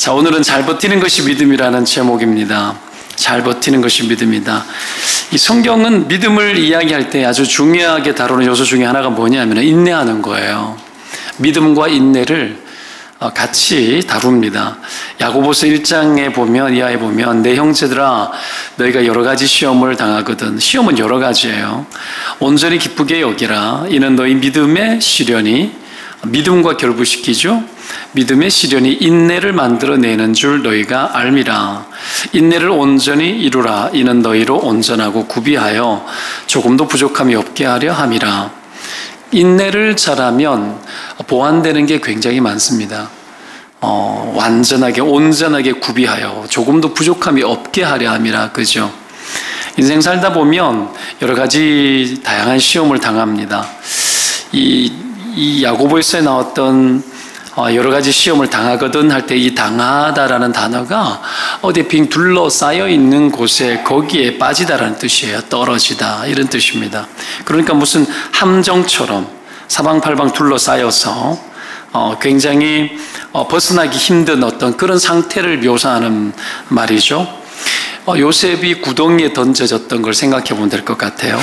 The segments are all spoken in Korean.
자, 오늘은 잘 버티는 것이 믿음이라는 제목입니다. 잘 버티는 것이 믿음이다. 이 성경은 믿음을 이야기할 때 아주 중요하게 다루는 요소 중에 하나가 뭐냐면 인내하는 거예요. 믿음과 인내를 같이 다룹니다. 야고보서 1장에 보면, 이하에 보면, 내 형제들아 너희가 여러 가지 시험을 당하거든. 시험은 여러 가지예요. 온전히 기쁘게 여기라. 이는 너희 믿음의 시련이, 믿음과 결부시키죠. 믿음의 시련이 인내를 만들어내는 줄 너희가 알미라. 인내를 온전히 이루라. 이는 너희로 온전하고 구비하여 조금도 부족함이 없게 하려 함이라. 인내를 잘하면 보완되는 게 굉장히 많습니다. 완전하게 온전하게 구비하여 조금도 부족함이 없게 하려 함이라. 그죠? 인생 살다 보면 여러 가지 다양한 시험을 당합니다. 이 야고보서에 나왔던 여러 가지 시험을 당하거든 할 때 이 당하다라는 단어가 어디에 빙 둘러싸여 있는 곳에 거기에 빠지다라는 뜻이에요. 떨어지다 이런 뜻입니다. 그러니까 무슨 함정처럼 사방팔방 둘러싸여서 굉장히 벗어나기 힘든 어떤 그런 상태를 묘사하는 말이죠. 요셉이 구덩이에 던져졌던 걸 생각해 보면 될 것 같아요.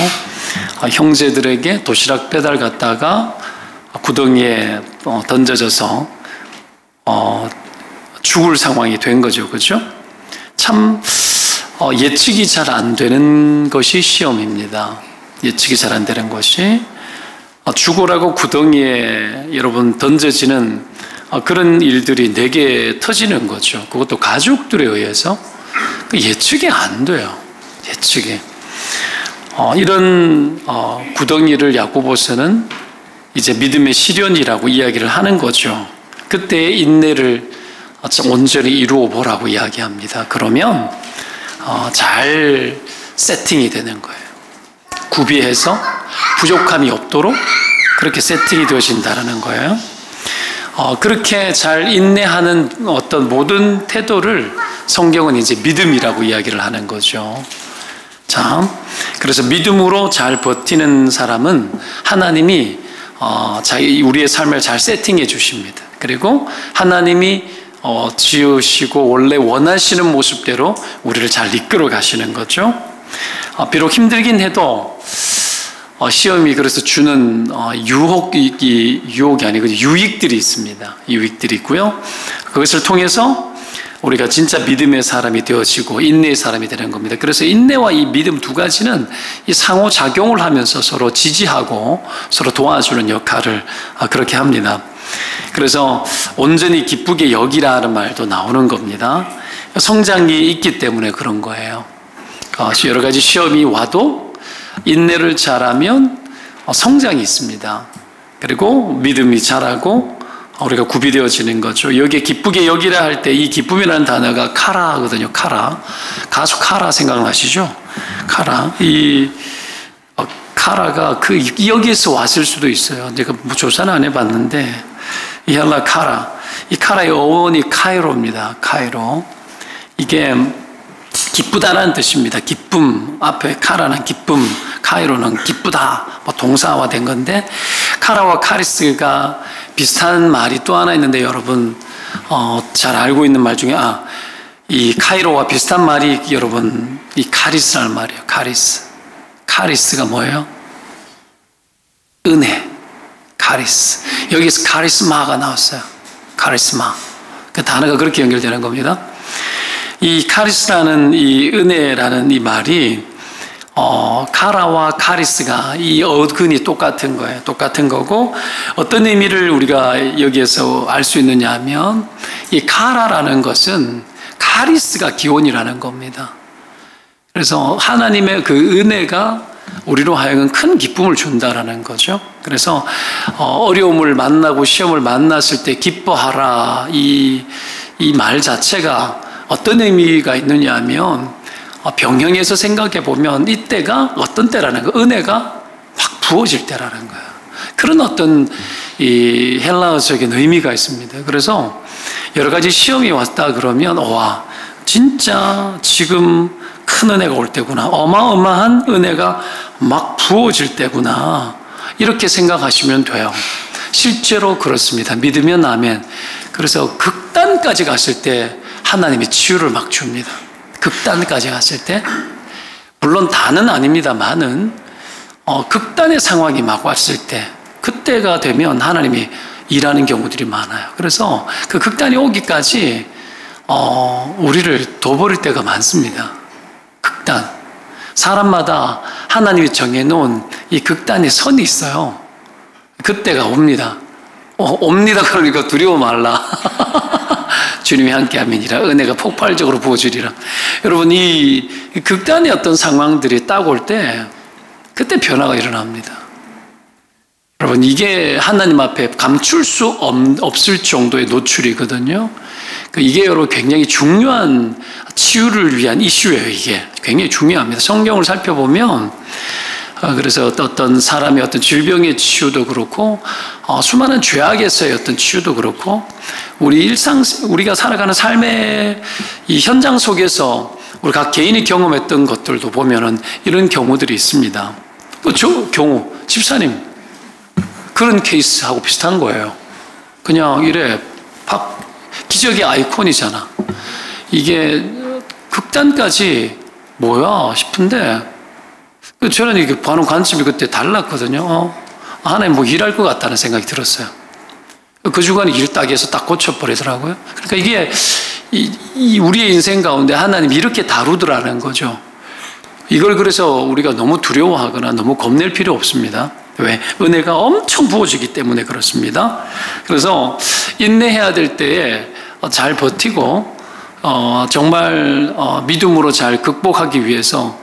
형제들에게 도시락 배달 갔다가 구덩이에 던져져서 죽을 상황이 된 거죠. 그렇죠? 참 예측이 잘 안 되는 것이 시험입니다. 예측이 잘 안 되는 것이 죽으라고 구덩이에 여러분 던져지는 그런 일들이 내게 터지는 거죠. 그것도 가족들에 의해서 예측이 안 돼요. 예측이 이런 구덩이를 야고보서는 이제 믿음의 시련이라고 이야기를 하는 거죠. 그때의 인내를 온전히 이루어 보라고 이야기합니다. 그러면 잘 세팅이 되는 거예요. 구비해서 부족함이 없도록 그렇게 세팅이 되어진다는 거예요. 그렇게 잘 인내하는 어떤 모든 태도를 성경은 이제 믿음이라고 이야기를 하는 거죠. 자, 그래서 믿음으로 잘 버티는 사람은 하나님이 우리의 삶을 잘 세팅해 주십니다. 그리고 하나님이 지으시고 원래 원하시는 모습대로 우리를 잘 이끌어 가시는 거죠. 비록 힘들긴 해도 시험이 그래서 주는 유혹이 아니고 유익들이 있습니다. 유익들이 있고요. 그것을 통해서 우리가 진짜 믿음의 사람이 되어지고 인내의 사람이 되는 겁니다. 그래서 인내와 이 믿음 두 가지는 이 상호작용을 하면서 서로 지지하고 서로 도와주는 역할을 그렇게 합니다. 그래서 온전히 기쁘게 여기라는 말도 나오는 겁니다. 성장이 있기 때문에 그런 거예요. 여러 가지 시험이 와도 인내를 잘하면 성장이 있습니다. 그리고 믿음이 자라고 우리가 구비되어지는 거죠. 여기에 기쁘게 여기라 할 때 이 기쁨이라는 단어가 카라거든요. 카라. 가수 카라 생각나시죠? 카라. 카라가 여기에서 왔을 수도 있어요. 제가 조사는 안 해봤는데 이할라 카라. 이 카라의 어원이 카이로입니다. 카이로. 이게 기쁘다라는 뜻입니다. 기쁨. 앞에 카라는 기쁨, 카이로는 기쁘다. 동사화된 건데 카라와 카리스가 비슷한 말이 또 하나 있는데 여러분 잘 알고 있는 말 중에 이 카이로와 비슷한 말이 여러분 이 카리스라는 말이에요. 카리스가 뭐예요? 은혜. 카리스. 여기서 카리스마가 나왔어요. 카리스마. 그 단어가 그렇게 연결되는 겁니다. 이 카리스라는 이 은혜라는 이 말이 카라와 카리스가 이 어근이 똑같은 거예요. 똑같은 거고 어떤 의미를 우리가 여기에서 알 수 있느냐 하면 이 카라라는 것은 카리스가 기원이라는 겁니다. 그래서 하나님의 그 은혜가 우리로 하여금 큰 기쁨을 준다라는 거죠. 그래서 어려움을 만나고 시험을 만났을 때 기뻐하라 이 말 자체가 어떤 의미가 있느냐 하면 병행해서 생각해 보면 이때가 어떤 때라는 거, 은혜가 확 부어질 때라는 거예요. 그런 어떤 이 헬라어적인 의미가 있습니다. 그래서 여러 가지 시험이 왔다 그러면 와 진짜 지금 큰 은혜가 올 때구나, 어마어마한 은혜가 막 부어질 때구나 이렇게 생각하시면 돼요. 실제로 그렇습니다. 믿으면 아멘. 그래서 극단까지 갔을 때 하나님이 치유를 막 줍니다. 극단까지 갔을 때, 물론 다는 아닙니다만은 극단의 상황이 막 왔을 때, 그때가 되면 하나님이 일하는 경우들이 많아요. 그래서 그 극단이 오기까지 우리를 둬버릴 때가 많습니다. 극단. 사람마다 하나님이 정해놓은 이 극단의 선이 있어요. 그때가 옵니다. 옵니다 그러니까 두려워 말라. 주님이 함께함이니라. 은혜가 폭발적으로 부어주리라. 여러분, 이 극단의 어떤 상황들이 딱 올 때 그때 변화가 일어납니다. 여러분, 이게 하나님 앞에 감출 수 없을 정도의 노출이거든요. 이게 여러분 굉장히 중요한 치유를 위한 이슈예요. 이게 굉장히 중요합니다. 성경을 살펴보면 그래서 어떤 사람의 어떤 질병의 치유도 그렇고 수많은 죄악에서의 어떤 치유도 그렇고 우리가 살아가는 삶의 이 현장 속에서 우리 각 개인이 경험했던 것들도 보면은 이런 경우들이 있습니다. 경우 집사님 그런 케이스하고 비슷한 거예요. 그냥 이래 팍 기적의 아이콘이잖아. 이게 극단까지 뭐야 싶은데 저는 이게 보는 관점이 그때 달랐거든요. 하나님 뭐 일할 것 같다는 생각이 들었어요. 그 주간에 일 딱 해서 딱 고쳐버리더라고요. 그러니까 이게 우리의 인생 가운데 하나님이 이렇게 다루더라는 거죠. 이걸 그래서 우리가 너무 두려워하거나 너무 겁낼 필요 없습니다. 왜? 은혜가 엄청 부어지기 때문에 그렇습니다. 그래서 인내해야 될 때에 잘 버티고 정말 믿음으로 잘 극복하기 위해서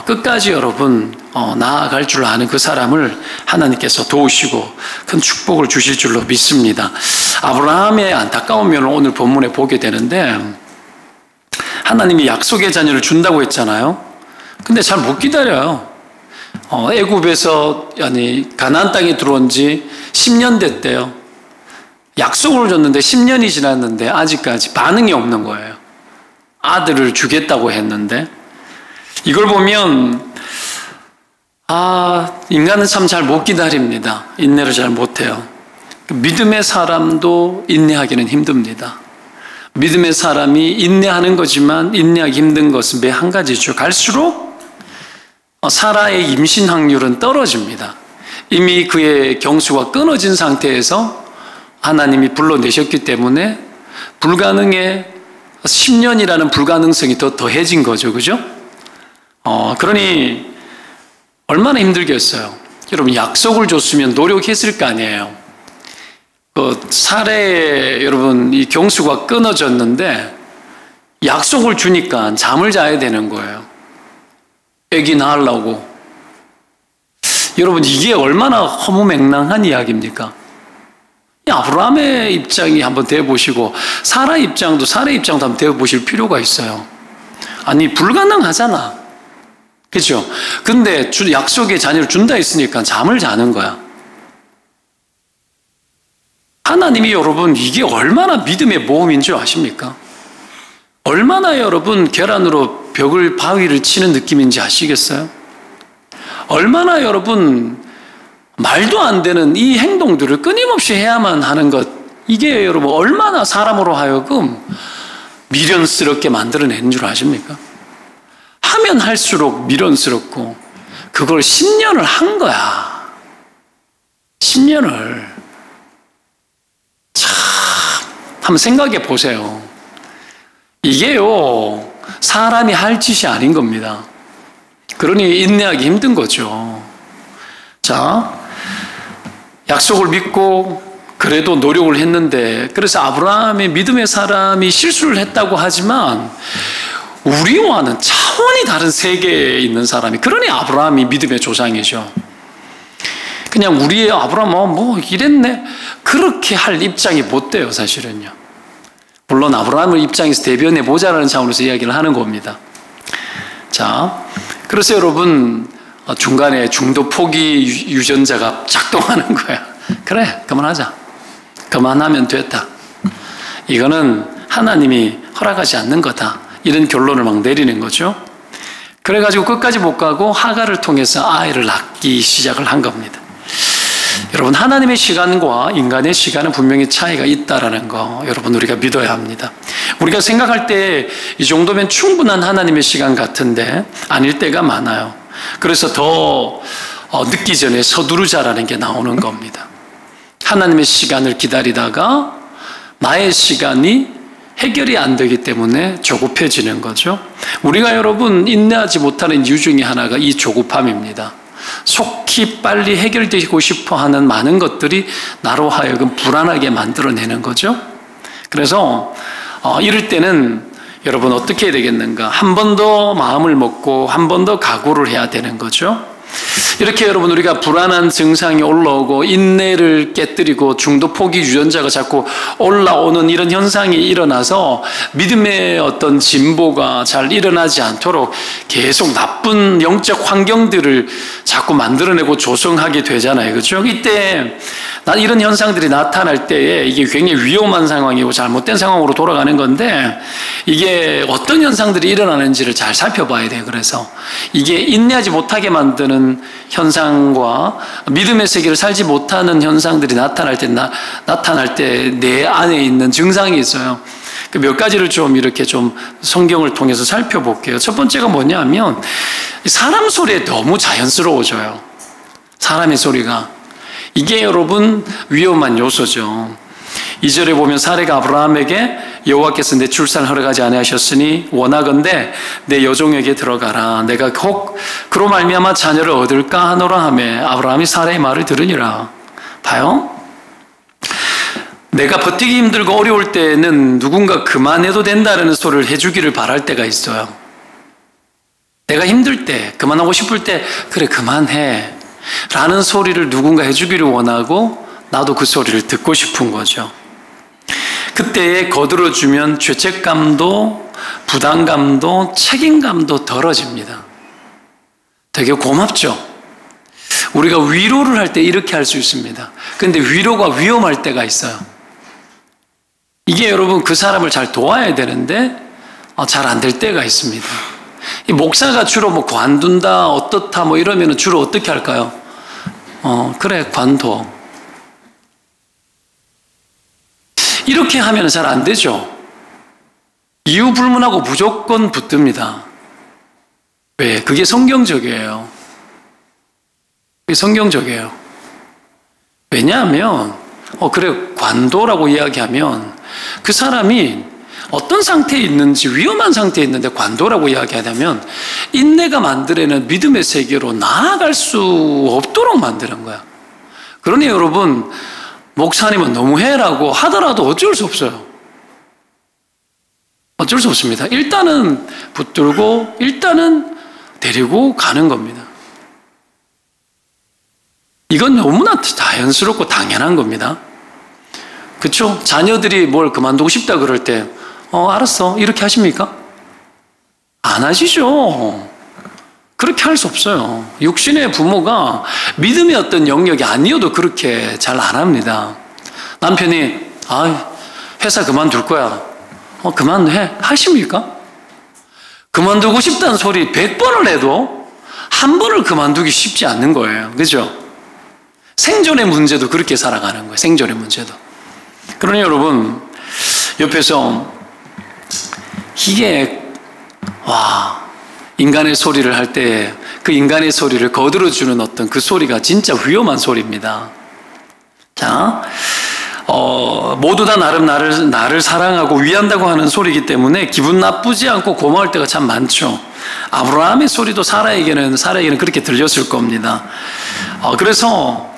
끝까지 여러분 나아갈 줄 아는 그 사람을 하나님께서 도우시고 큰 축복을 주실 줄로 믿습니다. 아브라함의 안타까운 면을 오늘 본문에 보게 되는데 하나님이 약속의 자녀를 준다고 했잖아요. 근데 잘 못 기다려요. 애굽에서 가나안 땅에 들어온 지 10년 됐대요. 약속을 줬는데 10년이 지났는데 아직까지 반응이 없는 거예요. 아들을 주겠다고 했는데 이걸 보면 인간은 참 잘 못 기다립니다. 인내를 잘 못해요. 믿음의 사람도 인내하기는 힘듭니다. 믿음의 사람이 인내하는 거지만 인내하기 힘든 것은 매 한 가지죠. 갈수록 사라의 임신 확률은 떨어집니다. 이미 그의 경수가 끊어진 상태에서 하나님이 불러내셨기 때문에 불가능에 10년이라는 불가능성이 더 더해진 거죠. 그죠? 그러니 얼마나 힘들겠어요. 여러분, 약속을 줬으면 노력했을 거 아니에요. 사례 여러분 이 경수가 끊어졌는데 약속을 주니까 잠을 자야 되는 거예요. 애기 낳으려고. 여러분, 이게 얼마나 허무맹랑한 이야기입니까? 아브라함의 입장이 한번 되어보시고 사라의 입장도 한번 되어보실 필요가 있어요. 아니, 불가능하잖아. 그렇죠? 근데 약속의 자녀를 준다 했으니까 잠을 자는 거야. 하나님이 여러분 이게 얼마나 믿음의 모험인 줄 아십니까? 얼마나 여러분 계란으로 바위를 치는 느낌인지 아시겠어요? 얼마나 여러분 말도 안 되는 이 행동들을 끊임없이 해야만 하는 것, 이게 여러분 얼마나 사람으로 하여금 미련스럽게 만들어낸 줄 아십니까? 하면 할수록 미련스럽고 그걸 10년을 한 거야. 10년을. 참, 한번 생각해 보세요. 이게요, 사람이 할 짓이 아닌 겁니다. 그러니 인내하기 힘든 거죠. 자, 약속을 믿고 그래도 노력을 했는데, 그래서 아브라함의 믿음의 사람이 실수를 했다고 하지만 우리와는 차원이 다른 세계에 있는 사람이, 그러니 아브라함이 믿음의 조상이죠. 그냥 우리의 아브라함 뭐 이랬네 그렇게 할 입장이 못 돼요. 사실은요. 물론 아브라함을 입장에서 대변해 보자라는 차원에서 이야기를 하는 겁니다. 자, 그래서 여러분 중간에 중도 포기 유전자가 작동하는 거야. 그래, 그만하자. 그만하면 됐다. 이거는 하나님이 허락하지 않는 거다. 이런 결론을 막 내리는 거죠. 그래가지고 끝까지 못 가고 하갈을 통해서 아이를 낳기 시작을 한 겁니다. 여러분, 하나님의 시간과 인간의 시간은 분명히 차이가 있다라는 거 여러분 우리가 믿어야 합니다. 우리가 생각할 때 이 정도면 충분한 하나님의 시간 같은데 아닐 때가 많아요. 그래서 더 늦기 전에 서두르자라는 게 나오는 겁니다. 하나님의 시간을 기다리다가 나의 시간이 해결이 안 되기 때문에 조급해지는 거죠. 우리가 여러분 인내하지 못하는 이유 중에 하나가 이 조급함입니다. 속히 빨리 해결되고 싶어 하는 많은 것들이 나로 하여금 불안하게 만들어내는 거죠. 그래서 이럴 때는 여러분 어떻게 해야 되겠는가? 한 번 더 마음을 먹고 한 번 더 각오를 해야 되는 거죠. 이렇게 여러분 우리가 불안한 증상이 올라오고 인내를 깨뜨리고 중도 포기 유전자가 자꾸 올라오는 이런 현상이 일어나서 믿음의 어떤 진보가 잘 일어나지 않도록 계속 나쁜 영적 환경들을 자꾸 만들어내고 조성하게 되잖아요. 그렇죠? 이때 이런 현상들이 나타날 때에 이게 굉장히 위험한 상황이고 잘못된 상황으로 돌아가는 건데 이게 어떤 현상들이 일어나는지를 잘 살펴봐야 돼요. 그래서 이게 인내하지 못하게 만드는 현상과 믿음의 세계를 살지 못하는 현상들이 나타날 때 내 안에 있는 증상이 있어요. 몇 가지를 좀 이렇게 좀 성경을 통해서 살펴볼게요. 첫 번째가 뭐냐면 사람 소리에 너무 자연스러워져요. 사람의 소리가. 이게 여러분 위험한 요소죠. 2절에 보면 사레가 아브라함에게 여호와께서 내 출산을 허락하지 아니하셨으니 원하건대 내 여종에게 들어가라. 내가 혹 그로 말미암아 자녀를 얻을까 하노라 하며 아브라함이 사레의 말을 들으니라. 봐요. 내가 버티기 힘들고 어려울 때는 누군가 그만해도 된다는 소리를 해주기를 바랄 때가 있어요. 내가 힘들 때, 그만하고 싶을 때 그래 그만해 라는 소리를 누군가 해주기를 원하고 나도 그 소리를 듣고 싶은 거죠. 그때에 거들어주면 죄책감도 부담감도 책임감도 덜어집니다. 되게 고맙죠. 우리가 위로를 할 때 이렇게 할 수 있습니다. 그런데 위로가 위험할 때가 있어요. 이게 여러분 그 사람을 잘 도와야 되는데 잘 안 될 때가 있습니다. 이 목사가 주로 뭐 관둔다 어떻다 뭐 이러면 주로 어떻게 할까요? 그래 관둬. 이렇게 하면 잘 안 되죠. 이유 불문하고 무조건 붙듭니다. 왜? 그게 성경적이에요. 그게 성경적이에요. 왜냐하면 그래 관둬라고 이야기하면 그 사람이 어떤 상태에 있는지 위험한 상태에 있는데 관둬라고 이야기하면 인내가 만들어내는 믿음의 세계로 나아갈 수 없도록 만드는 거야. 그러니 여러분 목사님은 너무해라고 하더라도 어쩔 수 없어요. 어쩔 수 없습니다. 일단은 붙들고 일단은 데리고 가는 겁니다. 이건 너무나 자연스럽고 당연한 겁니다. 그렇죠? 자녀들이 뭘 그만두고 싶다 그럴 때 알았어 이렇게 하십니까? 안 하시죠. 그렇게 할 수 없어요. 육신의 부모가 믿음의 어떤 영역이 아니어도 그렇게 잘 안 합니다. 남편이 회사 그만둘 거야. 그만해 하십니까? 그만두고 싶다는 소리 100번을 해도 한 번을 그만두기 쉽지 않는 거예요. 그죠? 생존의 문제도 그렇게 살아가는 거예요. 생존의 문제도. 그러니 여러분 옆에서 이게 인간의 소리를 할 때 그 인간의 소리를 거들어주는 어떤 그 소리가 진짜 위험한 소리입니다. 자, 모두 다 나를 사랑하고 위한다고 하는 소리이기 때문에 기분 나쁘지 않고 고마울 때가 참 많죠. 아브라함의 소리도 사라에게는 그렇게 들렸을 겁니다. 그래서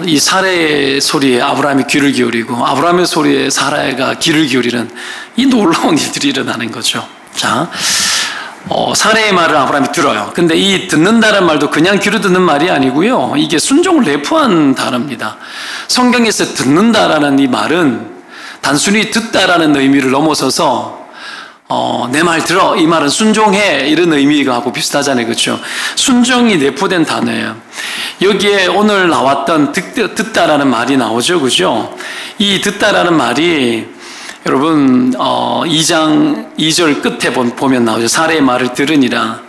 이 사라의 소리에 아브라함이 귀를 기울이고 아브라함의 소리에 사라가 귀를 기울이는 이 놀라운 일들이 일어나는 거죠. 자, 사라의 말을 아브라함이 들어요. 근데 이 듣는다는 말도 그냥 귀로 듣는 말이 아니고요. 이게 순종을 내포한 단어입니다. 성경에서 듣는다라는 이 말은 단순히 듣다라는 의미를 넘어서서 내 말 들어 이 말은 순종해 이런 의미하고 비슷하잖아요. 그렇죠? 순종이 내포된 단어예요. 여기에 오늘 나왔던 듣다라는 말이 나오죠. 그죠? 이 듣다라는 말이 여러분 2장 2절 끝에 보면 나오죠. 사라의 말을 들으니라.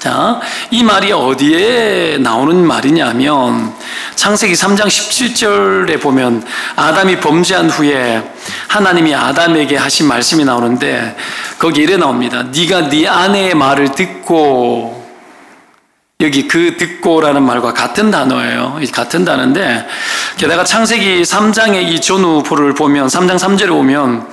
자, 이 말이 어디에 나오는 말이냐면 창세기 3장 17절에 보면 아담이 범죄한 후에 하나님이 아담에게 하신 말씀이 나오는데 거기 이래 나옵니다. 네가 네 아내의 말을 듣고, 여기 그 듣고라는 말과 같은 단어예요. 같은 단어인데, 게다가 창세기 3장의 이 전후부를 보면 3장 3절에 보면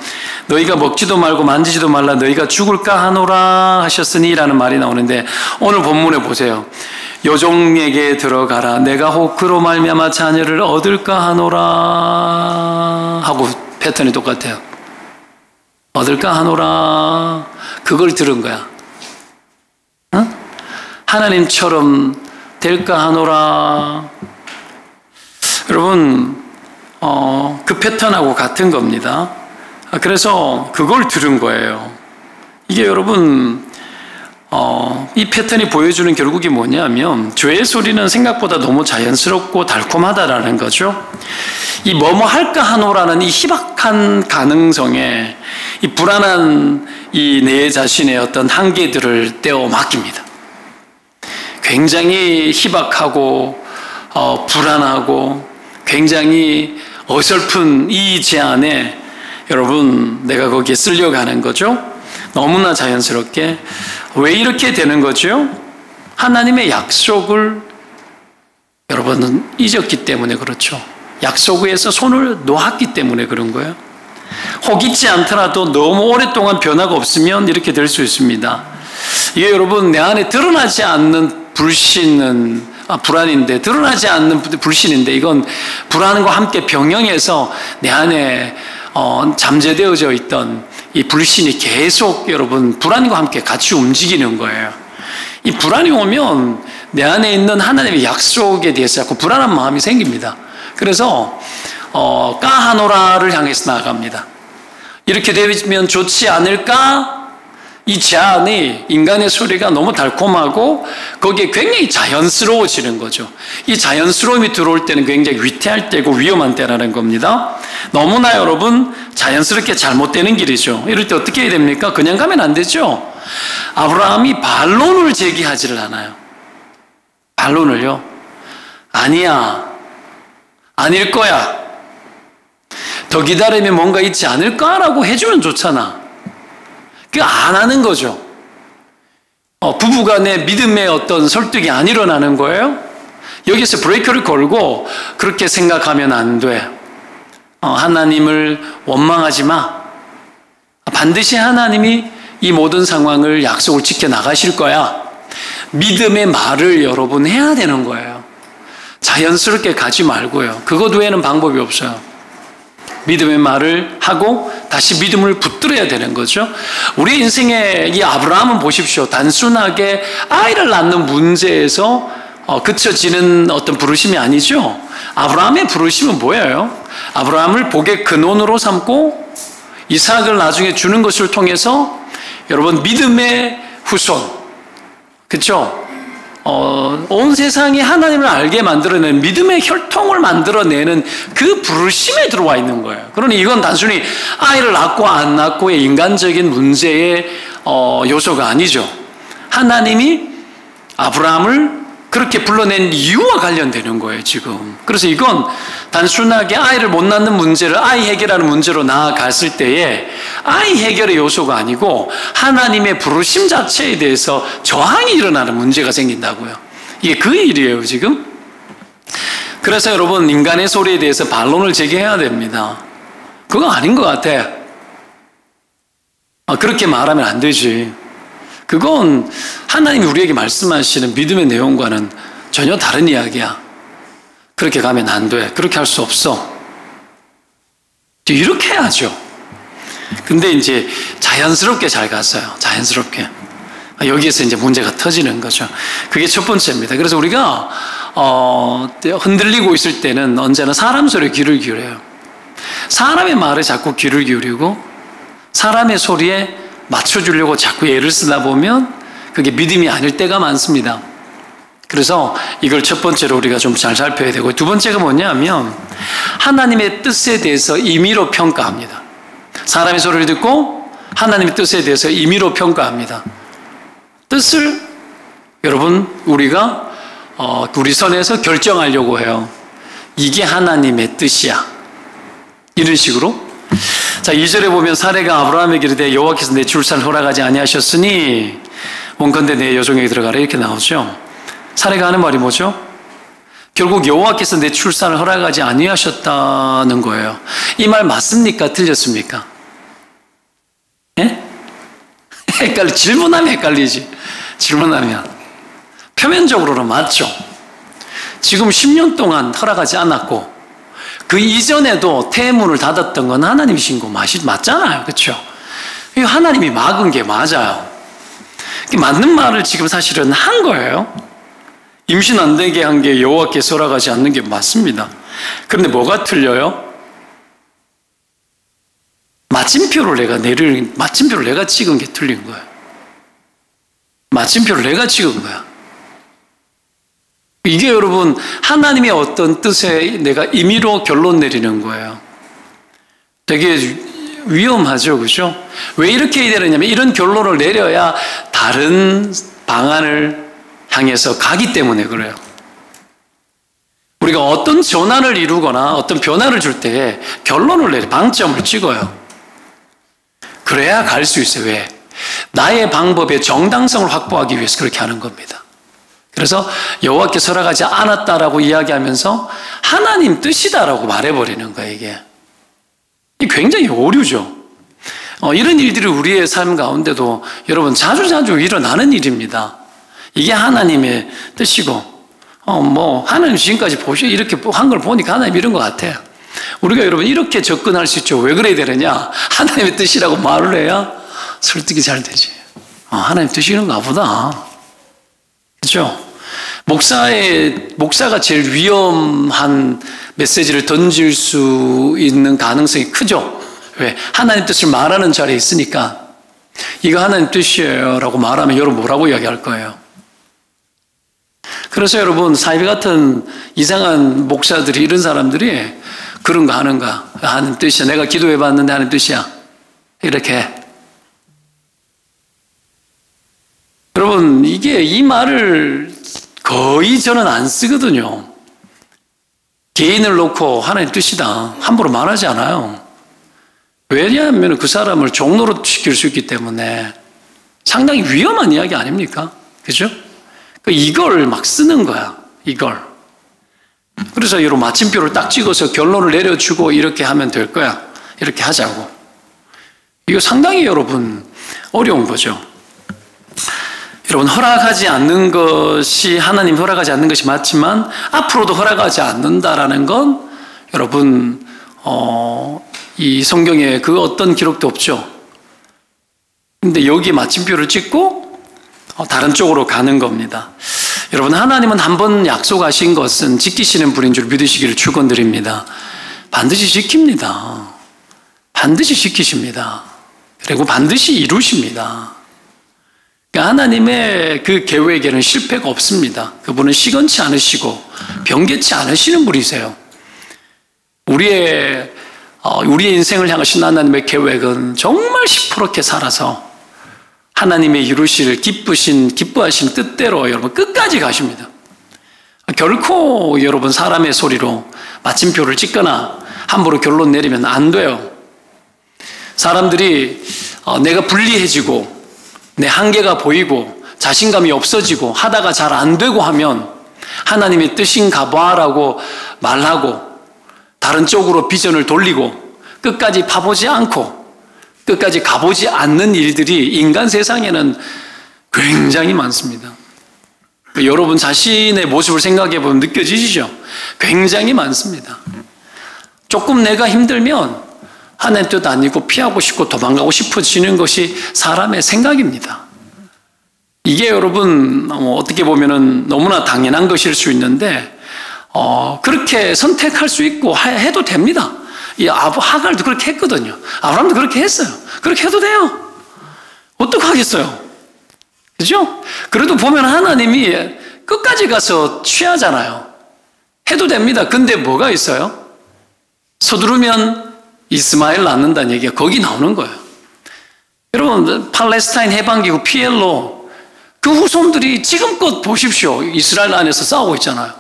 너희가 먹지도 말고 만지지도 말라 너희가 죽을까 하노라 하셨으니 라는 말이 나오는데, 오늘 본문에 보세요. 여종에게 들어가라 내가 혹 그로 말미암아 자녀를 얻을까 하노라 하고 패턴이 똑같아요. 얻을까 하노라, 그걸 들은 거야. 응? 하나님처럼 될까 하노라. 여러분, 그 패턴하고 같은 겁니다. 그래서 그걸 들은 거예요. 이게 여러분, 이 패턴이 보여주는 결국이 뭐냐면 죄의 소리는 생각보다 너무 자연스럽고 달콤하다라는 거죠. 이 뭐뭐 할까 하노라는 이 희박한 가능성에 이 불안한 이 내 자신의 어떤 한계들을 떼어 맡깁니다. 굉장히 희박하고 불안하고 굉장히 어설픈 이 제안에 여러분 내가 거기에 쓸려가는 거죠. 너무나 자연스럽게. 왜 이렇게 되는 거죠? 하나님의 약속을 여러분은 잊었기 때문에 그렇죠. 약속에서 손을 놓았기 때문에 그런 거예요. 혹 잊지 않더라도 너무 오랫동안 변화가 없으면 이렇게 될 수 있습니다. 이게 여러분 내 안에 드러나지 않는 불신은 불안인데, 드러나지 않는 불신인데 이건 불안과 함께 병영해서 내 안에 잠재되어져 있던 이 불신이 계속 여러분 불안과 함께 같이 움직이는 거예요. 이 불안이 오면 내 안에 있는 하나님의 약속에 대해서 자꾸 불안한 마음이 생깁니다. 그래서 까하노라를 향해서 나아갑니다. 이렇게 되면 좋지 않을까? 이 제안이, 인간의 소리가 너무 달콤하고 거기에 굉장히 자연스러워지는 거죠. 이 자연스러움이 들어올 때는 굉장히 위태할 때고 위험한 때라는 겁니다. 너무나 여러분 자연스럽게 잘못되는 길이죠. 이럴 때 어떻게 해야 됩니까? 그냥 가면 안 되죠. 아브라함이 반론을 제기하지를 않아요. 반론을요. 아니야, 아닐 거야, 더 기다리면 뭔가 있지 않을까라고 해주면 좋잖아. 그거 안 하는 거죠. 부부간의 믿음의 어떤 설득이 안 일어나는 거예요. 여기서 브레이크를 걸고 그렇게 생각하면 안 돼. 하나님을 원망하지 마. 반드시 하나님이 이 모든 상황을 약속을 지켜나가실 거야. 믿음의 말을 여러분 해야 되는 거예요. 자연스럽게 가지 말고요. 그것 외에는 방법이 없어요. 믿음의 말을 하고 다시 믿음을 붙들어야 되는 거죠. 우리 인생의 이 아브라함은 보십시오. 단순하게 아이를 낳는 문제에서 그쳐지는 어떤 부르심이 아니죠. 아브라함의 부르심은 뭐예요? 아브라함을 복의 근원으로 삼고 이삭을 나중에 주는 것을 통해서 여러분 믿음의 후손, 그렇죠? 온 세상이 하나님을 알게 만들어내는 믿음의 혈통을 만들어내는 그 부르심에 들어와 있는 거예요. 그러니 이건 단순히 아이를 낳고 안 낳고의 인간적인 문제의 요소가 아니죠. 하나님이 아브라함을 그렇게 불러낸 이유와 관련되는 거예요, 지금. 그래서 이건 단순하게 아이를 못 낳는 문제를 아이 해결하는 문제로 나아갔을 때에 아이 해결의 요소가 아니고 하나님의 부르심 자체에 대해서 저항이 일어나는 문제가 생긴다고요. 이게 그 일이에요, 지금. 그래서 여러분, 인간의 소리에 대해서 반론을 제기해야 됩니다. 그거 아닌 것 같아. 그렇게 말하면 안 되지. 그건 하나님이 우리에게 말씀하시는 믿음의 내용과는 전혀 다른 이야기야. 그렇게 가면 안 돼. 그렇게 할 수 없어. 이렇게 해야죠. 근데 이제 자연스럽게 잘 갔어요. 자연스럽게. 여기에서 이제 문제가 터지는 거죠. 그게 첫 번째입니다. 그래서 우리가 흔들리고 있을 때는 언제나 사람 소리에 귀를 기울여요. 사람의 말에 자꾸 귀를 기울이고 사람의 소리에 맞춰주려고 자꾸 애를 쓰다 보면 그게 믿음이 아닐 때가 많습니다. 그래서 이걸 첫 번째로 우리가 좀 잘 살펴야 되고, 두 번째가 뭐냐면 하나님의 뜻에 대해서 임의로 평가합니다. 사람의 소리를 듣고 하나님의 뜻에 대해서 임의로 평가합니다. 뜻을 여러분, 우리가 우리 선에서 결정하려고 해요. 이게 하나님의 뜻이야. 이런 식으로. 자, 2절에 보면 사례가 아브라함에게 이르되 여호와께서 내 출산을 허락하지 아니하셨으니 원컨대 내 여종에게 들어가라, 이렇게 나오죠. 사례가 하는 말이 뭐죠? 결국 여호와께서 내 출산을 허락하지 아니하셨다는 거예요. 이 말 맞습니까? 틀렸습니까? 예? 질문하면 헷갈리지. 질문하면. 표면적으로는 맞죠. 지금 10년 동안 허락하지 않았고 그 이전에도 태문을 닫았던 건 하나님이신 거 맞잖아요. 그렇죠? 하나님이 막은 게 맞아요. 맞는 말을 지금 사실은 한 거예요. 임신 안 되게 한 게 여호와께서 허락하지 않는 게 맞습니다. 그런데 뭐가 틀려요? 마침표를 내가 찍은 게 틀린 거예요. 마침표를 내가 찍은 거야. 이게 여러분 하나님의 어떤 뜻에 내가 임의로 결론 내리는 거예요. 되게 위험하죠, 그죠? 왜 이렇게 해야 되느냐면 이런 결론을 내려야 다른 방안을 향해서 가기 때문에 그래요. 우리가 어떤 전환을 이루거나 어떤 변화를 줄 때 결론을 내려 방점을 찍어요. 그래야 갈 수 있어요. 왜? 나의 방법의 정당성을 확보하기 위해서 그렇게 하는 겁니다. 그래서 여호와께서 허락하지 않았다라고 이야기하면서 하나님 뜻이다라고 말해버리는 거예요. 이게 굉장히 오류죠. 이런 일들이 우리의 삶 가운데도 여러분 자주 일어나는 일입니다. 이게 하나님의 뜻이고 하나님 지금까지 이렇게 한 걸 보니까 하나님 이런 것 같아요. 우리가 여러분 이렇게 접근할 수 있죠. 왜 그래야 되느냐? 하나님의 뜻이라고 말을 해야 설득이 잘 되지. 하나님 뜻이런가 보다. 그렇죠? 목사가 제일 위험한 메시지를 던질 수 있는 가능성이 크죠. 왜? 하나님 뜻을 말하는 자리에 있으니까 이거 하나님 뜻이에요 라고 말하면 여러분 뭐라고 이야기할 거예요? 그래서 여러분 사이비 같은 이상한 목사들이 이런 사람들이 그런 거 하는가? 하나님 뜻이야. 내가 기도해 봤는데 하나님 뜻이야. 이렇게. 여러분 이 말을 거의 저는 안 쓰거든요. 개인을 놓고 하나님 뜻이다 함부로 말하지 않아요. 왜냐하면 그 사람을 종로로 시킬 수 있기 때문에 상당히 위험한 이야기 아닙니까? 그죠? 이걸 막 쓰는 거야. 이걸. 그래서 여러분 마침표를 딱 찍어서 결론을 내려주고 이렇게 하면 될 거야. 이렇게 하자고. 이거 상당히 여러분 어려운 거죠. 여러분 하나님 허락하지 않는 것이 맞지만 앞으로도 허락하지 않는다라는 건 여러분 이 성경에 그 어떤 기록도 없죠. 근데 여기 마침표를 찍고 다른 쪽으로 가는 겁니다. 여러분 하나님은 한번 약속하신 것은 지키시는 분인 줄 믿으시기를 축원드립니다. 반드시 지킵니다. 반드시 지키십니다. 그리고 반드시 이루십니다. 그러니까 하나님의 그 계획에는 실패가 없습니다. 그분은 시건치 않으시고 변개치 않으시는 분이세요. 우리의 인생을 향하신 하나님의 계획은 정말 시퍼렇게 살아서 하나님의 이루실 기뻐하신 뜻대로 여러분 끝까지 가십니다. 결코 여러분 사람의 소리로 마침표를 찍거나 함부로 결론 내리면 안 돼요. 사람들이 내가 불리해지고 내 한계가 보이고 자신감이 없어지고 하다가 잘 안 되고 하면 하나님의 뜻인가 봐라고 말하고 다른 쪽으로 비전을 돌리고 끝까지 파보지 않고 끝까지 가보지 않는 일들이 인간 세상에는 굉장히 많습니다. 여러분 자신의 모습을 생각해 보면 느껴지시죠? 굉장히 많습니다. 조금 내가 힘들면 하나님 뜻 아니고 피하고 싶고 도망가고 싶어지는 것이 사람의 생각입니다. 이게 여러분 어떻게 보면 너무나 당연한 것일 수 있는데 그렇게 선택할 수 있고 해도 됩니다. 하갈도 그렇게 했거든요. 아브라함도 그렇게 했어요. 그렇게 해도 돼요. 어떡하겠어요? 그죠? 그래도 보면 하나님이 끝까지 가서 취하잖아요. 해도 됩니다. 근데 뭐가 있어요? 서두르면 이스마엘 낳는다는 얘기가 거기 나오는 거예요. 여러분 팔레스타인 해방기구 PLO 그 후손들이 지금껏 보십시오. 이스라엘 안에서 싸우고 있잖아요.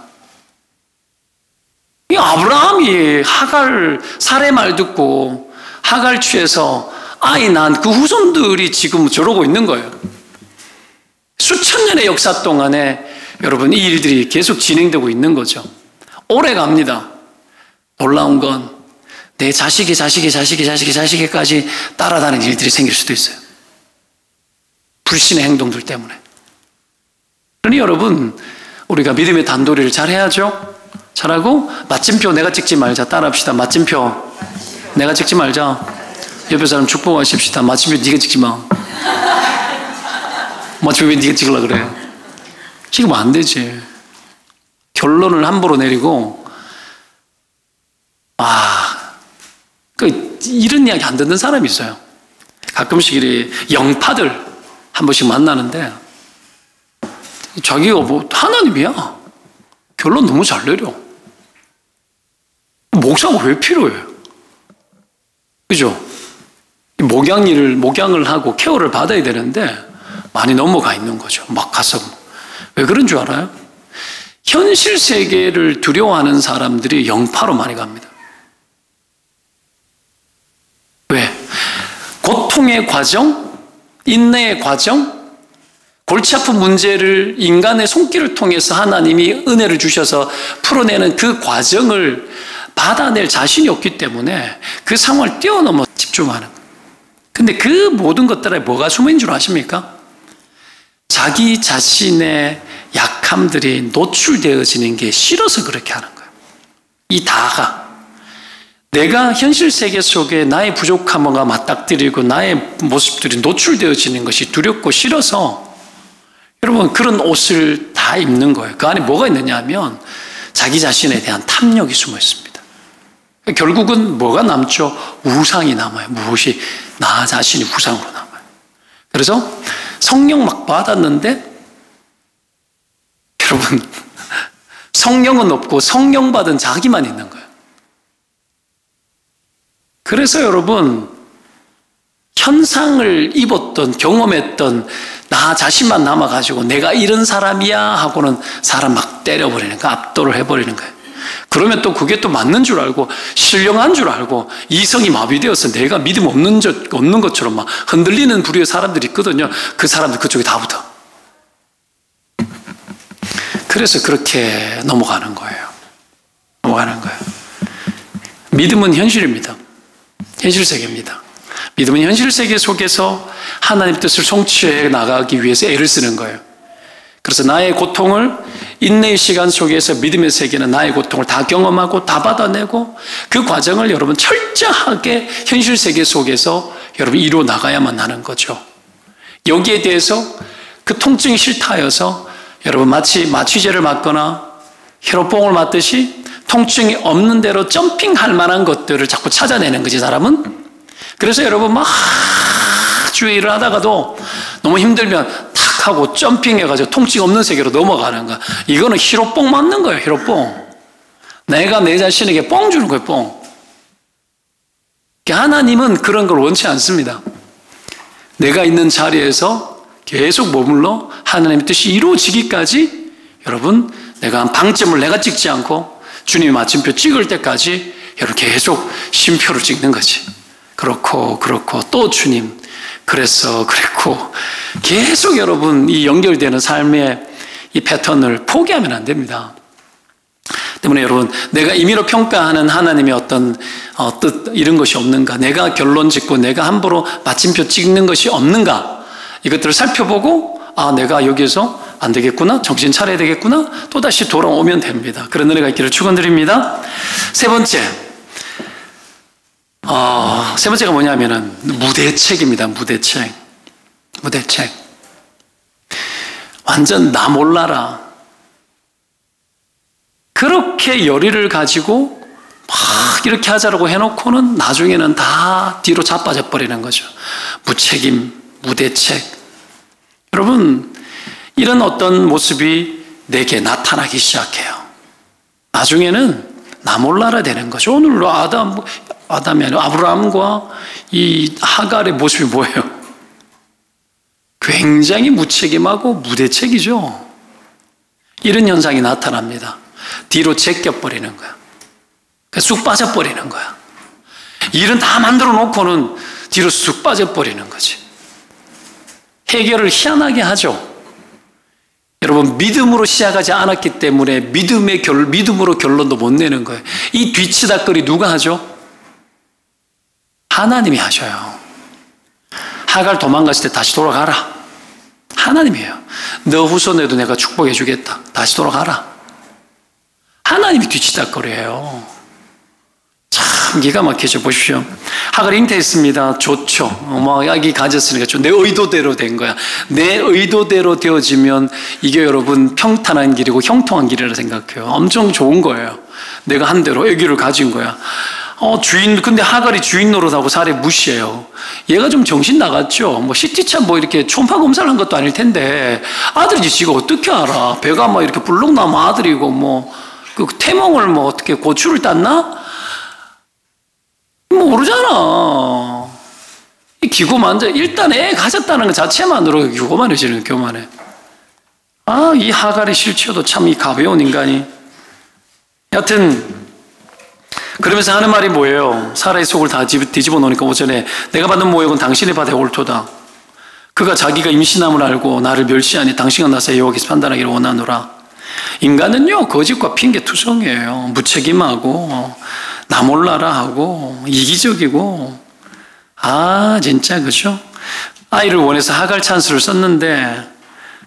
이 아브라함이 하갈 살의 말 듣고 하갈 취해서 아이 난 그 후손들이 지금 저러고 있는 거예요. 수천 년의 역사 동안에 여러분 이 일들이 계속 진행되고 있는 거죠. 오래 갑니다. 놀라운 건 내 자식에까지 따라다니는 일들이 생길 수도 있어요. 불신의 행동들 때문에. 그러니 여러분 우리가 믿음의 단도리를 잘 해야죠. 잘하고 마침표 내가 찍지 말자. 따라합시다. 마침표 내가 찍지 말자. 옆에 사람 축복하십시다. 마침표 네가 찍지 마. 마침표 왜 네가 찍으려고 그래? 찍으면 안 되지. 결론을 함부로 내리고 이런 이야기 안 듣는 사람이 있어요. 가끔씩 이 영파들 한 번씩 만나는데 자기가 뭐 하나님이야. 결론 너무 잘 내려. 목사가 왜 필요해? 그죠? 목양을 하고 케어를 받아야 되는데 많이 넘어가 있는 거죠. 막 가서. 왜 그런 줄 알아요? 현실 세계를 두려워하는 사람들이 영파로 많이 갑니다. 왜? 고통의 과정, 인내의 과정, 골치 아픈 문제를 인간의 손길을 통해서 하나님이 은혜를 주셔서 풀어내는 그 과정을 받아낼 자신이 없기 때문에 그 상황을 뛰어넘어 집중하는 거예요. 근데 그 모든 것들에 뭐가 숨어있는 줄 아십니까? 자기 자신의 약함들이 노출되어지는 게 싫어서 그렇게 하는 거예요. 이 다가 내가 현실 세계 속에 나의 부족함과 맞닥뜨리고 나의 모습들이 노출되어지는 것이 두렵고 싫어서 여러분 그런 옷을 다 입는 거예요. 그 안에 뭐가 있느냐 하면 자기 자신에 대한 탐욕이 숨어 있습니다. 결국은 뭐가 남죠? 우상이 남아요. 무엇이? 나 자신이 우상으로 남아요. 그래서 성령 막 받았는데 여러분 성령은 없고 성령 받은 자기만 있는 거예요. 그래서 여러분 현상을 입었던 경험했던 나 자신만 남아가지고 내가 이런 사람이야 하고는 사람 막 때려버리는 거예요. 압도를 해버리는 거예요. 그러면 또 그게 또 맞는 줄 알고 신령한 줄 알고 이성이 마비되어서 내가 믿음 없는 것처럼 막 흔들리는 부류의 사람들이 있거든요. 그 사람들 그쪽에 다 붙어. 그래서 그렇게 넘어가는 거예요. 넘어가는 거예요. 믿음은 현실입니다. 현실 세계입니다. 믿음은 현실 세계 속에서 하나님 뜻을 성취해 나가기 위해서 애를 쓰는 거예요. 그래서 나의 고통을 인내의 시간 속에서 믿음의 세계는 나의 고통을 다 경험하고 다 받아내고 그 과정을 여러분 철저하게 현실 세계 속에서 여러분 이루어 나가야만 하는 거죠. 여기에 대해서 그 통증이 싫다 하여서 여러분 마치 마취제를 맞거나 혈압봉을 맞듯이 통증이 없는 대로 점핑할 만한 것들을 자꾸 찾아내는 거지 사람은. 그래서 여러분 막 주에 일을 하다가도 너무 힘들면 탁 하고 점핑해가지고 통증 없는 세계로 넘어가는 거야. 이거는 혈압봉 맞는 거예요. 혈압봉. 내가 내 자신에게 뽕 주는 거예요. 뽕. 하나님은 그런 걸 원치 않습니다. 내가 있는 자리에서 계속 머물러 하나님의 뜻이 이루어지기까지 여러분 내가 한 방점을 내가 찍지 않고 주님이 마침표 찍을 때까지 여러분 계속 쉼표를 찍는 거지. 그렇고 또 주님 그랬어 그랬고 계속 여러분 이 연결되는 삶의 이 패턴을 포기하면 안 됩니다. 때문에 여러분 내가 임의로 평가하는 하나님의 어떤 뜻 이런 것이 없는가, 내가 결론 짓고 내가 함부로 마침표 찍는 것이 없는가, 이것들을 살펴보고 내가 여기서 안 되겠구나, 정신 차려야 되겠구나, 또다시 돌아오면 됩니다. 그런 은혜가 있기를 축원드립니다. 세 번째가 뭐냐면은 무대책입니다. 무대책. 완전 나 몰라라. 그렇게 열의를 가지고 막 이렇게 하자라고 해놓고는 나중에는 다 뒤로 자빠져 버리는 거죠. 무책임, 무대책. 여러분, 이런 어떤 모습이 내게 나타나기 시작해요. 나중에는 나 몰라라 되는 거죠. 오늘로 아담이 아니라 아브라함과 이 하갈의 모습이 뭐예요? 굉장히 무책임하고 무대책이죠. 이런 현상이 나타납니다. 뒤로 제껴버리는 거야. 쑥 빠져버리는 거야. 일은 다 만들어 놓고는 뒤로 쑥 빠져버리는 거지. 해결을 희한하게 하죠. 여러분, 믿음으로 시작하지 않았기 때문에 믿음으로 결론도 못 내는 거예요. 이 뒤치다거리 누가 하죠? 하나님이 하셔요. 하갈 도망갔을 때 다시 돌아가라. 하나님이에요. 너 후손에도 내가 축복해 주겠다. 다시 돌아가라. 하나님이 뒤치다거리예요. 참 기가 막히죠. 보십시오. 하갈 잉태했습니다. 좋죠. 아기 가졌으니까 좋죠. 내 의도대로 된 거야. 내 의도대로 되어지면 이게 여러분 평탄한 길이고 형통한 길이라 생각해요. 엄청 좋은 거예요. 내가 한 대로 아기를 가진 거야. 근데 하갈이 주인 노릇하고 사례 무시해요. 얘가 좀 정신 나갔죠. 시티차 이렇게 초음파 검사를 한 것도 아닐 텐데, 아들이지 지가 어떻게 알아? 배가 이렇게 불룩 나면 아들이고, 그 태몽을 어떻게 고추를 땄나? 모르잖아. 이 기고만져. 일단 애 가졌다는 것 자체만으로 교만해지는 교만해. 이 하갈의 실체도 참 이 가벼운 인간이. 여하튼, 그러면서 하는 말이 뭐예요? 사라의 속을 다 뒤집어 놓으니까 오전에 내가 받는 모욕은 당신의 바다에 옳도다. 그가 자기가 임신함을 알고 나를 멸시하니 당신과 나서 여호와께서 판단하기를 원하노라. 인간은요, 거짓과 핑계 투성이에요. 무책임하고, 나 몰라라 하고, 이기적이고, 진짜, 그죠? 아이를 원해서 하갈 찬스를 썼는데,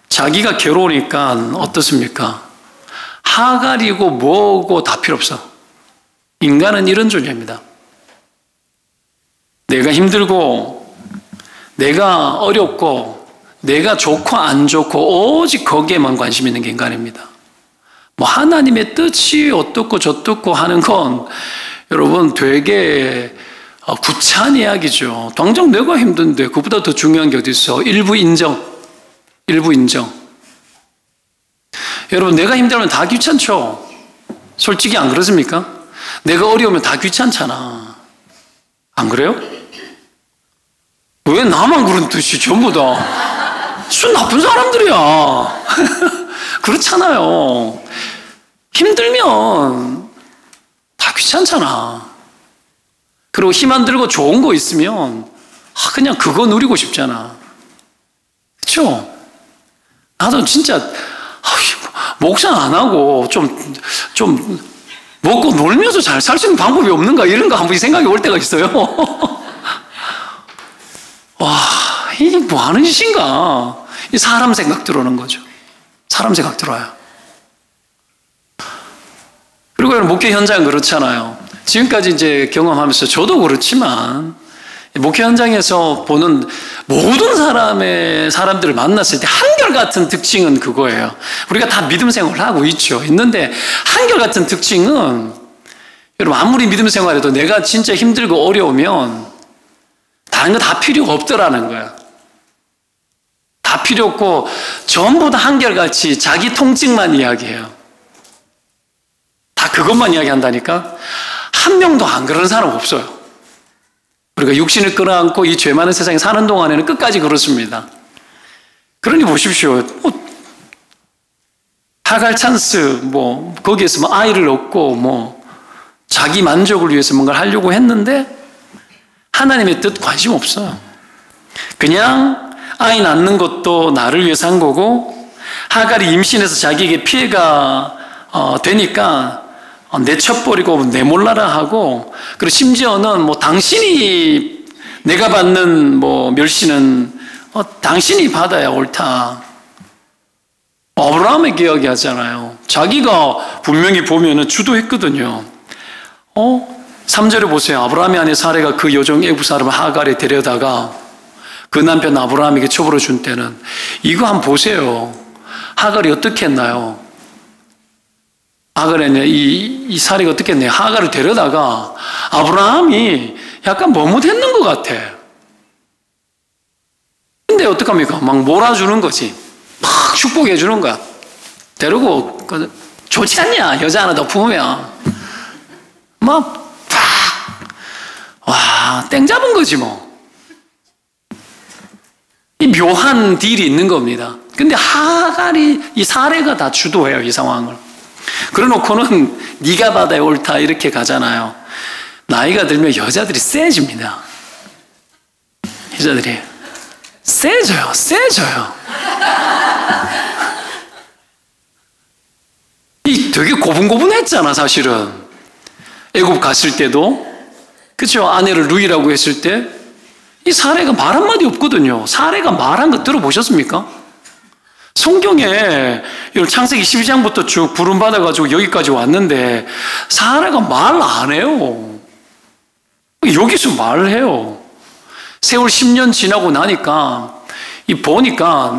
자기가 괴로우니까 어떻습니까? 하갈이고 뭐고 다 필요 없어. 인간은 이런 존재입니다. 내가 힘들고, 내가 어렵고, 내가 좋고 안 좋고, 오직 거기에만 관심 있는 게 인간입니다. 하나님의 뜻이 어떻고 저떻고 하는 건 여러분 되게 구차한 이야기죠. 당장 내가 힘든데 그보다 더 중요한 게 어디 있어? 일부 인정. 여러분, 내가 힘들면 다 귀찮죠? 솔직히 안 그렇습니까? 내가 어려우면 다 귀찮잖아. 안 그래요? 왜 나만 그런 뜻이 전부 다 순 나쁜 사람들이야. 그렇잖아요. 힘들면 다 귀찮잖아. 그리고 힘 안 들고 좋은 거 있으면 그냥 그거 누리고 싶잖아. 그렇죠? 나도 진짜 목상 안 하고 좀 먹고 놀면서 잘 살 수 있는 방법이 없는가 이런 거 한 번씩 생각이 올 때가 있어요. 와, 이게 뭐 하는 짓인가? 이 사람 생각 들어오는 거죠. 사람 생각 들어와요. 그리고 여러분, 목회 현장은 그렇잖아요. 지금까지 이제 경험하면서 저도 그렇지만 목회 현장에서 보는 모든 사람들을 만났을 때 한결같은 특징은 그거예요. 우리가 다 믿음 생활을 하고 있는데 한결같은 특징은 여러분, 아무리 믿음 생활해도 내가 진짜 힘들고 어려우면 다른 거 다 필요가 없더라는 거야. 다 필요 없고 전부 다 한결같이 자기 통증만 이야기해요. 다 그것만 이야기한다니까? 한 명도 안 그러는 사람 없어요. 우리가 육신을 끌어안고 이 죄 많은 세상에 사는 동안에는 끝까지 그렇습니다. 그러니 보십시오. 하갈 찬스, 거기에서 아이를 얻고, 자기 만족을 위해서 뭔가를 하려고 했는데, 하나님의 뜻 관심 없어요. 그냥 아이 낳는 것도 나를 위해서 한 거고, 하갈이 임신해서 자기에게 피해가 되니까 내쳐버리고 내몰라라 하고, 그리고 심지어는 당신이 내가 받는 멸시는 당신이 받아야 옳다. 아브라함에게 이야기하잖아요. 자기가 분명히 보면은 주도했거든요. 3절에 보세요. 아브라함이 아내 사레가 그 여종 애굽 사람 하갈에 데려다가 그 남편 아브라함에게 처벌해 준 때는 이거 한번 보세요. 하갈이 어떻게 했나요? 하갈에 이 사례가 어떻게 했나요? 하갈을 데려다가 아브라함이 약간 머뭇했는 것 같아. 근데 어떡합니까? 막 몰아주는 거지. 막 축복해 주는 거야. 데리고 좋지 않냐? 여자 하나 더 품으면 막 와, 땡 잡은 거지 뭐. 이 묘한 딜이 있는 겁니다. 근데 하갈이, 이 사례가 다 주도해요, 이 상황을. 그래놓고는 네가 받아야 옳다 이렇게 가잖아요. 나이가 들면 여자들이 세집니다. 여자들이 세져요. 이 되게 고분고분했잖아, 사실은. 애굽 갔을 때도, 그렇죠? 아내를 루이라고 했을 때 이 사례가 말 한마디 없거든요. 사례가 말한 거 들어보셨습니까? 성경에 창세기 12장부터 쭉 부름받아가지고 여기까지 왔는데 사례가 말 안 해요. 여기서 말을 해요. 세월 10년 지나고 나니까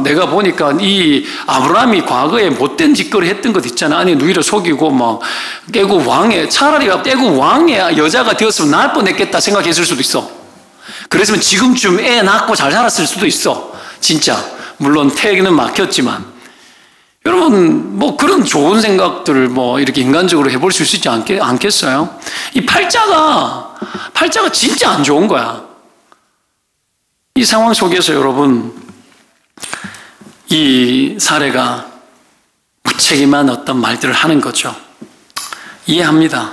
내가 보니까 이 아브라함이 과거에 못된 짓거리 했던 것 있잖아. 아니, 누이를 속이고 막 애굽 왕의, 차라리 애굽 왕의 여자가 되었으면 나을 뻔했겠다 생각했을 수도 있어. 그랬으면 지금쯤 애 낳고 잘 살았을 수도 있어. 진짜. 물론 태에게는 막혔지만. 여러분, 뭐 그런 좋은 생각들을 뭐 이렇게 인간적으로 해볼 수 있지 않겠어요? 이 팔자가 진짜 안 좋은 거야. 이 상황 속에서 여러분, 이 사례가 무책임한 어떤 말들을 하는 거죠. 이해합니다.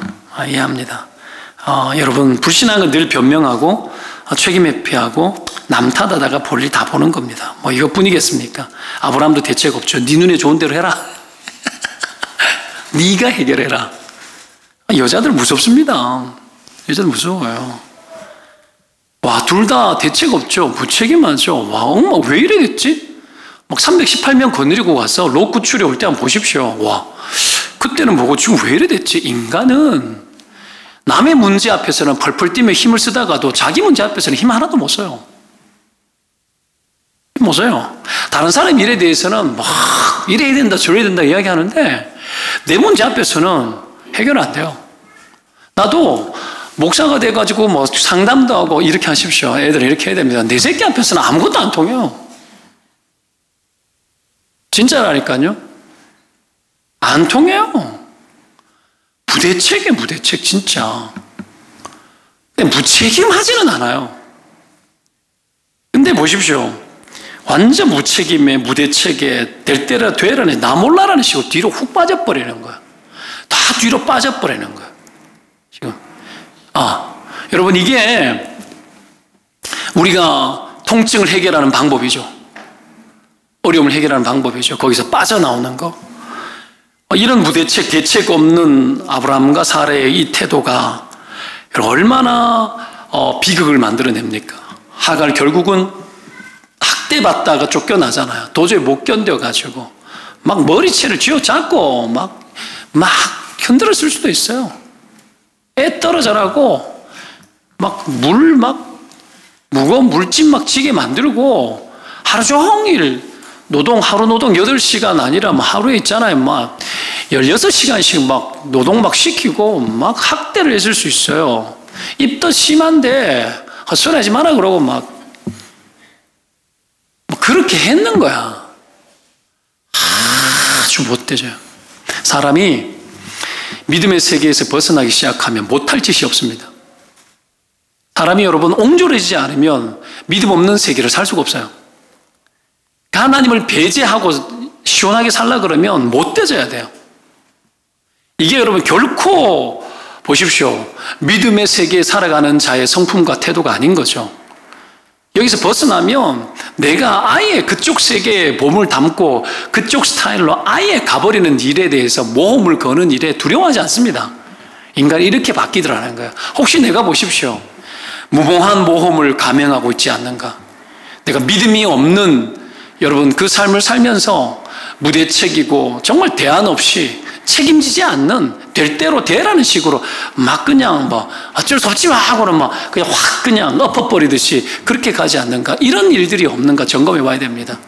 여러분, 불신한 건 늘 변명하고 책임 회피하고 남 탓하다가 볼일 다 보는 겁니다. 뭐 이것뿐이겠습니까? 아브라함도 대책 없죠. 네 눈에 좋은 대로 해라. 네가 해결해라. 여자들 무섭습니다. 여자들 무서워요. 와, 둘 다 대책 없죠. 무책임하죠. 와, 엄마 왜 이래 됐지? 막 318명 거느리고 가서 롯 구출에 올 때 한번 보십시오. 와, 그때는 뭐고 지금 왜 이래 됐지? 인간은 남의 문제 앞에서는 펄펄 뛰며 힘을 쓰다가도 자기 문제 앞에서는 힘 하나도 못 써요. 못 써요. 다른 사람 일에 대해서는 막 이래야 된다 저래야 된다 이야기하는데 내 문제 앞에서는 해결 안 돼요. 나도 목사가 돼가지고 뭐 상담도 하고 이렇게 하십시오. 애들 이렇게 해야 됩니다. 내 새끼 앞에서는 아무것도 안 통해요. 진짜라니까요. 안 통해요. 무대책 진짜. 근데 무책임하지는 않아요. 근데 보십시오. 완전 무책임에 무대책에 될 때라 되라니 나 몰라라는 식으로 뒤로 훅 빠져버리는 거야. 다 뒤로 빠져버리는 거야. 지금. 여러분 이게 우리가 통증을 해결하는 방법이죠. 어려움을 해결하는 방법이죠. 거기서 빠져나오는 거. 이런 무대책, 대책 없는 아브라함과 사라의 이 태도가 얼마나 비극을 만들어냅니까? 하갈 결국은 학대받다가 쫓겨나잖아요. 도저히 못 견뎌가지고 막 머리채를 쥐어잡고 막 흔들었을 수도 있어요. 애 떨어져라고 무거운 물집 막 지게 만들고 하루 종일 하루 노동 8시간 아니라 하루에 있잖아요. 16시간씩 노동 시키고 학대를 했을 수 있어요. 입도 심한데 헛소리하지 마라 그러고 그렇게 했는 거야. 아주 못되죠. 사람이 믿음의 세계에서 벗어나기 시작하면 못할 짓이 없습니다. 사람이 여러분 옹졸해지지 않으면 믿음 없는 세계를 살 수가 없어요. 하나님을 배제하고 시원하게 살라 그러면 못되져야 돼요. 이게 여러분 결코 보십시오. 믿음의 세계에 살아가는 자의 성품과 태도가 아닌 거죠. 여기서 벗어나면 내가 아예 그쪽 세계에 몸을 담고 그쪽 스타일로 아예 가버리는 일에 대해서 모험을 거는 일에 두려워하지 않습니다. 인간이 이렇게 바뀌더라는 거예요. 혹시 내가 보십시오. 무모한 모험을 감행하고 있지 않는가? 내가 믿음이 없는 여러분 그 삶을 살면서 무대책이고 정말 대안 없이 책임지지 않는 될 대로 되라는 식으로 그냥 어쩔 수 없지 하고는 그냥 확 그냥 엎어버리듯이 그렇게 가지 않는가? 이런 일들이 없는가 점검해 봐야 됩니다.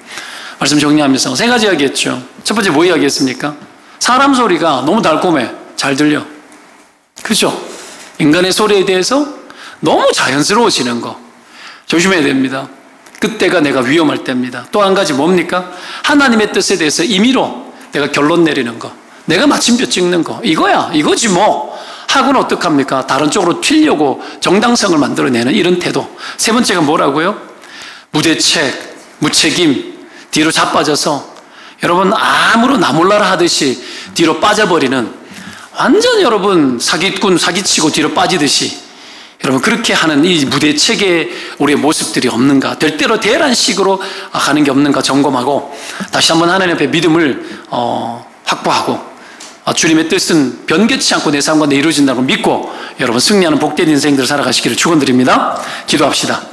말씀 정리하면서 3가지 이야기했죠. 첫 번째 뭐 이야기했습니까? 사람 소리가 너무 달콤해. 잘 들려. 그죠? 인간의 소리에 대해서 너무 자연스러워지는 거 조심해야 됩니다. 그때가 내가 위험할 때입니다. 또 한 가지 뭡니까? 하나님의 뜻에 대해서 임의로 내가 결론 내리는 거, 내가 마침표 찍는 거, 이거지 뭐 하고는 어떡합니까? 다른 쪽으로 튀려고 정당성을 만들어내는 이런 태도. 3번째가 뭐라고요? 무대책, 무책임, 뒤로 자빠져서 여러분 아무런 나 몰라라 하듯이 뒤로 빠져버리는, 완전 여러분 사기꾼 사기치고 뒤로 빠지듯이 여러분 그렇게 하는 이 무대책에 우리의 모습들이 없는가, 될 대로 되라는 식으로 가는 게 없는가 점검하고 다시 한번 하나님 앞에 믿음을 확보하고 주님의 뜻은 변개치 않고 내 삶 가운데 이루어진다고 믿고 여러분 승리하는 복된 인생들 살아가시기를 축원드립니다. 기도합시다.